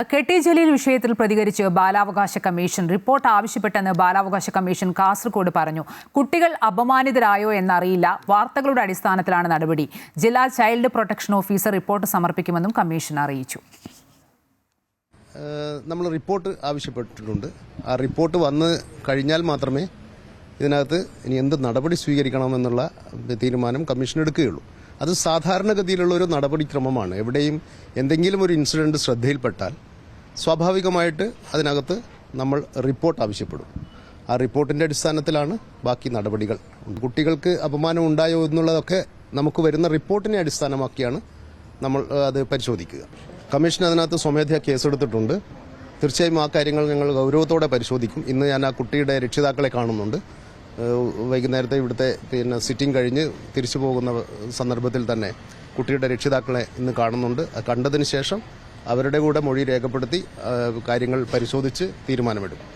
കെട്ടി ജലീൽ വിഷയത്തിൽ പ്രതികരിച്ച് ബാലാവകാശ കമ്മീഷൻ റിപ്പോർട്ട് ആവശ്യപ്പെട്ടെന്ന് ബാലാവകാശ കമ്മീഷൻ കാസർഗോഡ് പറഞ്ഞു. കുട്ടികൾ അപമാനിതരായോ എന്നറിയില്ല. വാർത്തകളുടെ അടിസ്ഥാനത്തിലാണ് നടപടി. ജില്ലാ ചൈൽഡ് പ്രൊട്ടക്ഷൻ ഓഫീസർ റിപ്പോർട്ട് സമർപ്പിക്കുമെന്നും കമ്മീഷൻ അറിയിച്ചു. നമ്മൾ റിപ്പോർട്ട് ആവശ്യപ്പെട്ടിട്ടുണ്ട്. ആ റിപ്പോർട്ട് വന്ന് കഴിഞ്ഞാൽ മാത്രമേ ഇതിനകത്ത് ഇനി എന്ത് നടപടി സ്വീകരിക്കണമെന്നുള്ള തീരുമാനം കമ്മീഷൻ എടുക്കുകയുള്ളൂ. അത് സാധാരണഗതിയിലുള്ള ഒരു നടപടിക്രമമാണ്. എവിടെയും എന്തെങ്കിലും ഒരു ഇൻസിഡന്റ് ശ്രദ്ധയിൽപ്പെട്ടാൽ സ്വാഭാവികമായിട്ട് അതിനകത്ത് നമ്മൾ റിപ്പോർട്ട് ആവശ്യപ്പെടും. ആ റിപ്പോർട്ടിന്റെ അടിസ്ഥാനത്തിലാണ് ബാക്കി നടപടികൾ. കുട്ടികൾക്ക് അപമാനം ഉണ്ടായോ എന്നുള്ളതൊക്കെ നമുക്ക് വരുന്ന റിപ്പോർട്ടിനെ അടിസ്ഥാനമാക്കിയാണ് നമ്മൾ അത് പരിശോധിക്കുക. കമ്മീഷൻ അതിനകത്ത് സ്വമേധയാ കേസെടുത്തിട്ടുണ്ട്. തീർച്ചയായും ആ കാര്യങ്ങൾ ഞങ്ങൾ ഗൗരവത്തോടെ പരിശോധിക്കും. ഇന്ന് ഞാൻ ആ കുട്ടിയുടെ രക്ഷിതാക്കളെ കാണുന്നുണ്ട്. വൈകുന്നേരത്തെ ഇവിടുത്തെ സിറ്റിംഗ് കഴിഞ്ഞ് തിരിച്ചു പോകുന്ന സന്ദർഭത്തിൽ തന്നെ കുട്ടിയുടെ രക്ഷിതാക്കളെ ഇന്ന് കാണുന്നുണ്ട്. കണ്ടതിന് ശേഷം അവരുടെ കൂടെ മൊഴി രേഖപ്പെടുത്തി കാര്യങ്ങൾ പരിശോധിച്ച് തീരുമാനമെടുക്കും.